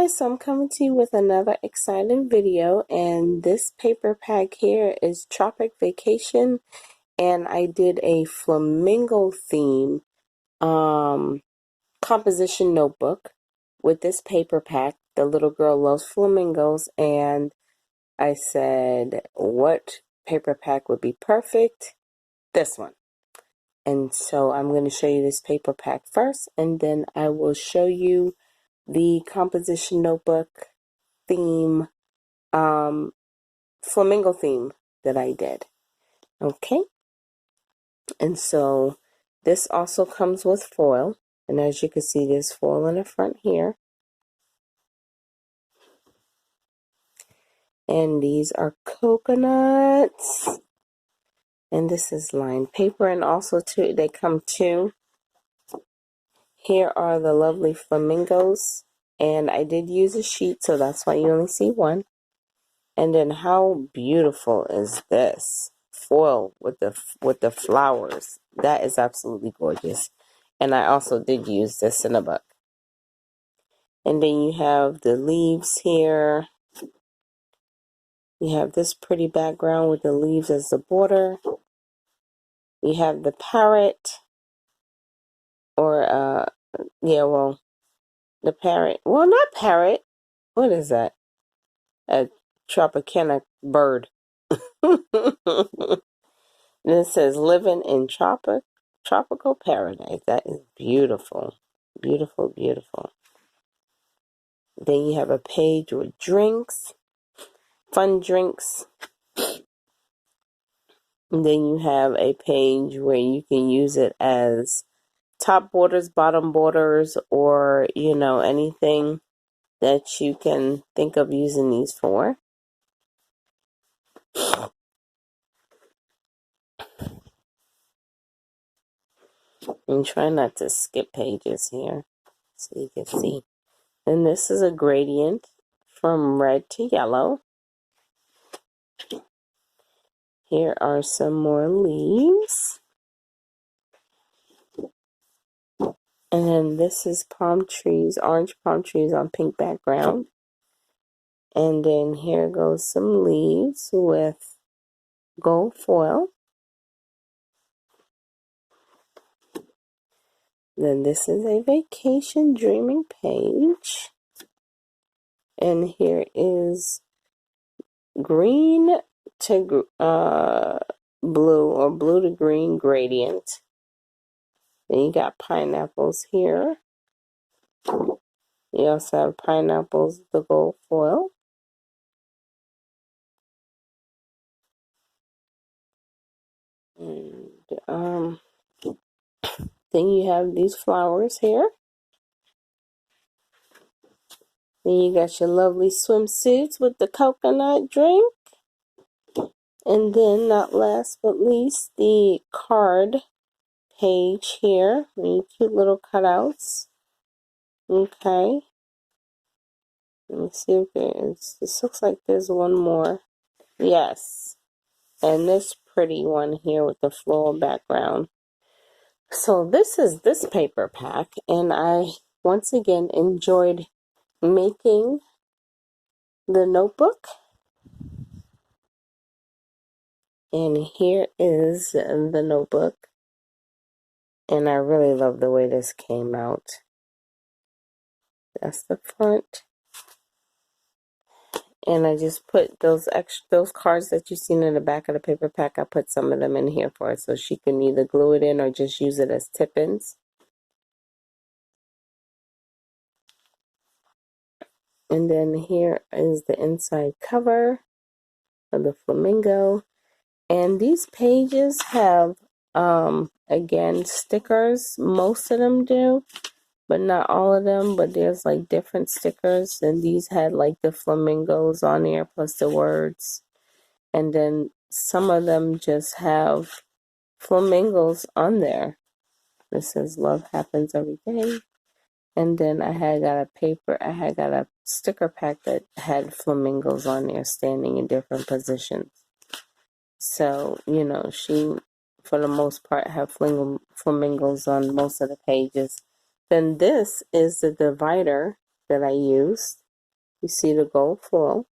guys, so I'm coming to you with another exciting video, and this paper pack here is Tropic Vacation, and I did a flamingo theme composition notebook with this paper pack. The little girl loves flamingos, and I said, what paper pack would be perfect? This one. And so I'm going to show you this paper pack first, and then I will show you the composition notebook theme, flamingo theme that I did. Okay, and so this also comes with foil, and as you can see, there's foil in the front here, and these are coconuts, and this is lined paper, and also too, they come too. Here are the lovely flamingos, and I did use a sheet, so that's why you only see one. And then how beautiful is this foil with the flowers? That is absolutely gorgeous. And I also did use this in a book. And then you have the leaves here. You have this pretty background with the leaves as the border. You have the parrot, or the parrot. Well, not parrot. What is that? A Tropicana bird. And it says living in tropical paradise. That is beautiful. Beautiful, beautiful. Then you have a page with drinks, fun drinks. And then you have a page where you can use it as top borders, bottom borders, or, anything that you can think of using these for. And try not to skip pages here so you can see. And this is a gradient from red to yellow. Here are some more leaves. And then this is palm trees, orange palm trees on pink background. And then here goes some leaves with gold foil. Then this is a vacation dreaming page. And here is green to blue, or blue to green gradient. Then you got pineapples here. You also have pineapples, the gold foil. And then you have these flowers here. Then you got your lovely swimsuits with the coconut drink. And then, not last but least, the card page here. Really cute little cutouts. Okay. Let me see if this looks like there's one more. Yes. And this pretty one here with the floral background. So this is this paper pack, and I once again enjoyed making the notebook. And here is the notebook. And I really love the way this came out. That's the front. And I just put those cards that you've seen in the back of the paper pack, I put some of them in here for her, so she can either glue it in or just use it as tip-ins. And then here is the inside cover of the flamingo. And these pages have, again, stickers. Most of them do, but not all of them. But there's like different stickers, and these had like the flamingos on there plus the words. And then some of them just have flamingos on there. This says love happens every day. And then I had got a sticker pack that had flamingos on there standing in different positions. So, she, for the most part, have flamingos on most of the pages. Then this is the divider that I used. You see the gold foil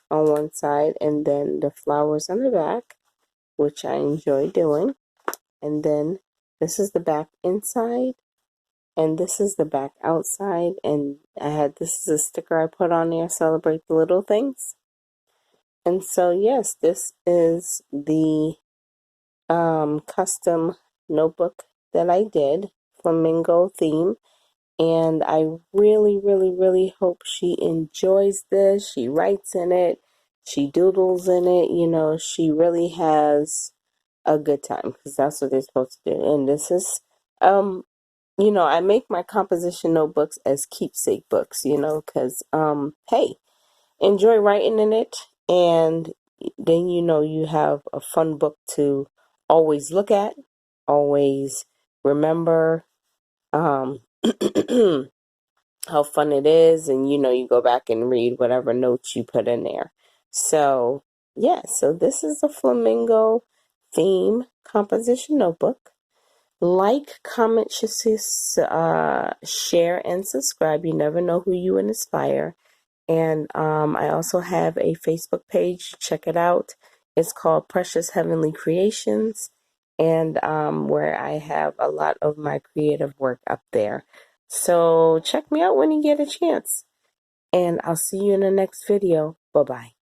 on one side and then the flowers on the back, which I enjoy doing. And then this is the back inside and this is the back outside. And this is a sticker I put on there, celebrate the little things. And so yes, this is the custom notebook that I did, flamingo theme. And I really, really, really hope she enjoys this. She writes in it, she doodles in it, she really has a good time because that's what they're supposed to do. And this is, I make my composition notebooks as keepsake books, because, hey, enjoy writing in it. And then, you have a fun book to always look at, always remember. Um, how fun it is, and you go back and read whatever notes you put in there. So yeah, so this is a flamingo theme composition notebook. Like, comment, share, and subscribe. You never know who you inspire. And I also have a Facebook page. Check it out. It's called Precious Heavenly Creations, and where I have a lot of my creative work up there. So check me out when you get a chance. And I'll see you in the next video. Bye-bye.